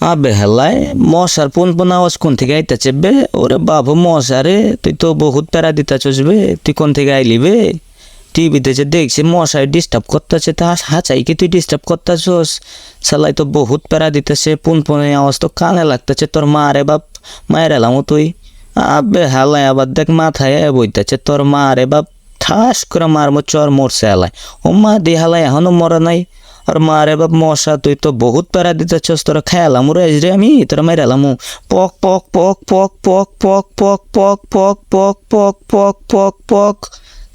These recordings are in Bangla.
আবে হেলায় মশার পুন পুন আওয়াজ কোন থেকে আইতাছে বে? ওরে বাবু মশা রে, তুই তো বহুত প্যারা দিতাছস বে, তুই কোন থেকে আইলি বে? টিভিতে যে দেখছি মশায় ডিস্টার্ব করতেছে, তা হাঁচাই কি তুই ডিস্টার্ব করতেছস? শালাই তো বহুত প্যারা দিতেছে, পুন পুনে আওয়াজ তো কানে লাগতেছে। তোর মা রে বাপ, মায়ের এলাম তুই। আবে হেলায় আবার দেখ মাথায় বইতেছে তোর মা রে বাপ, ঠাস করে মারমো চর মরছে হেলায়। ও মা দি হেলায় এখনো মরে নাই। আর মারে বাপ মশা, তুই তো বহুত প্যারা দিতেছস, তোরা খেয়ালাম রে রে আমি তোরা মেরালাম পক পক পক পক পক পক পক পক পক পক পক পক পক পক।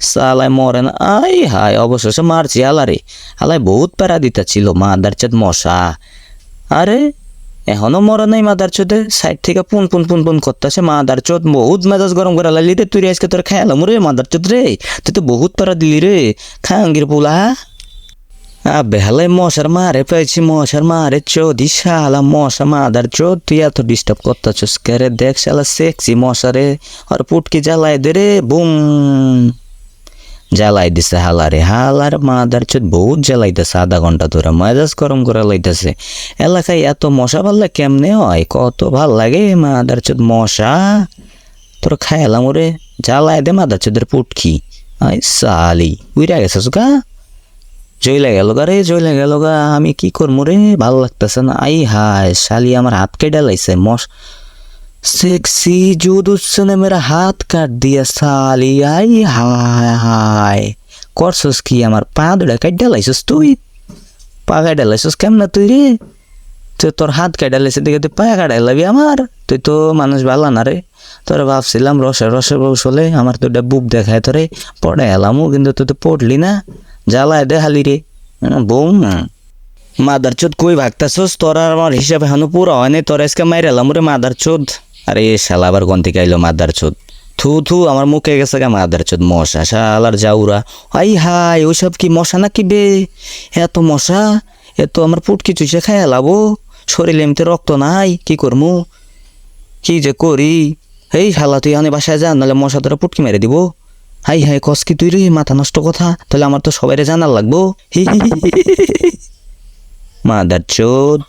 সালাই মরে না, আই হাই অবশেষে মারছি আলারে। আলাই বহুত প্যারা দিতেছিল মাদার চোদ মশা। আরে এখনো মরে নাই মাদার চোদে, সাইড থেকে পুন পুন পুন পুন করতেছে মাদার চোদ। বহুত মেজাজ গরম করে লাইলি রে তুই আজকে, তোর খেয়ালাম রে মাদার চোদ রে। তুই তো বহুত প্যারা দিলি রে খাঙ্গির পোলা। আবে হালাই মশার মারে পেয়েছি, মশার মারে চোদি শালা মশা মাদার চোদ, তুই এত ডিস্টার্ব করতেছিস কে? দেখ শালা সেক্সি মশারে, আর পুটকি জ্বালাই দে রে, বুম জ্বালাই দিছে হালারে। হালার মাদার চোদ বহুত জ্বালাইতেছে, আধা ঘন্টা ধরে মেজাজ গরম করে লাইতেছে। এলাকায় এত মশা পারলে কেমনে হয়, কত ভাল লাগে মাদার চোদ মশা। তোর খাইলাম ওরে, জ্বালাই দে মাদার চোদের পুটকি। আই সালি উইরা গেছিস গা, জইলা গেল গা রে, জইলা গেল গা। আমি কি করবো রে, ভালো লাগতেছে না। আই হায় শালি আমার হাত কেটে লাইছে সেক্সি জুদ উৎসনে মেরা হাত কাট দিয়া সালি। আই হায় হায় করছস কি, আমার পা দুটা কাটে লাইছস তুই? পা কাটে লাইছস কেমনে তুই রে? তুই তোর হাত কাটে লাইছে দেখে তুই পা কাটাই লাবি আমার? তুই তো মানুষ ভালো না রে। তোরা ভাবছিলাম রসে রসে বসলে আমার তো বুক দেখায় তোরে পড়ে এলামও, কিন্তু তুই তো পড়লি না, জ্বালায় দেখালি রে বৌম। মাদার চোদ কই ভাগতাছস? তোর আর আমার হিসাব এখনো পুরো হয়নি, তোর আজকে মাইর এলাম রে মাদার চোদ। আরে শালা আবার কোন থেকে আইলো মাদার চোদ? থু থু আমার মুখে গেছে গা মাদার চোদ মশা শালার জাউরা। আই হাই ওইসব কি মশা নাকি বে? এত মশা, এত আমার পুটকি চুষে খাই এলাবো। শরীরে এমনিতে রক্ত নাই, কি করমু, কি যে করি। এই শালা তুই আমি বাসায় যা, নাহলে মশা তোরা পুটকি মেরে দিব। হাই হাই কস কি তুই রে, মাথা নষ্ট কথা। তাহলে আমার তো সবাই জানার লাগবো। মাদার চোদ।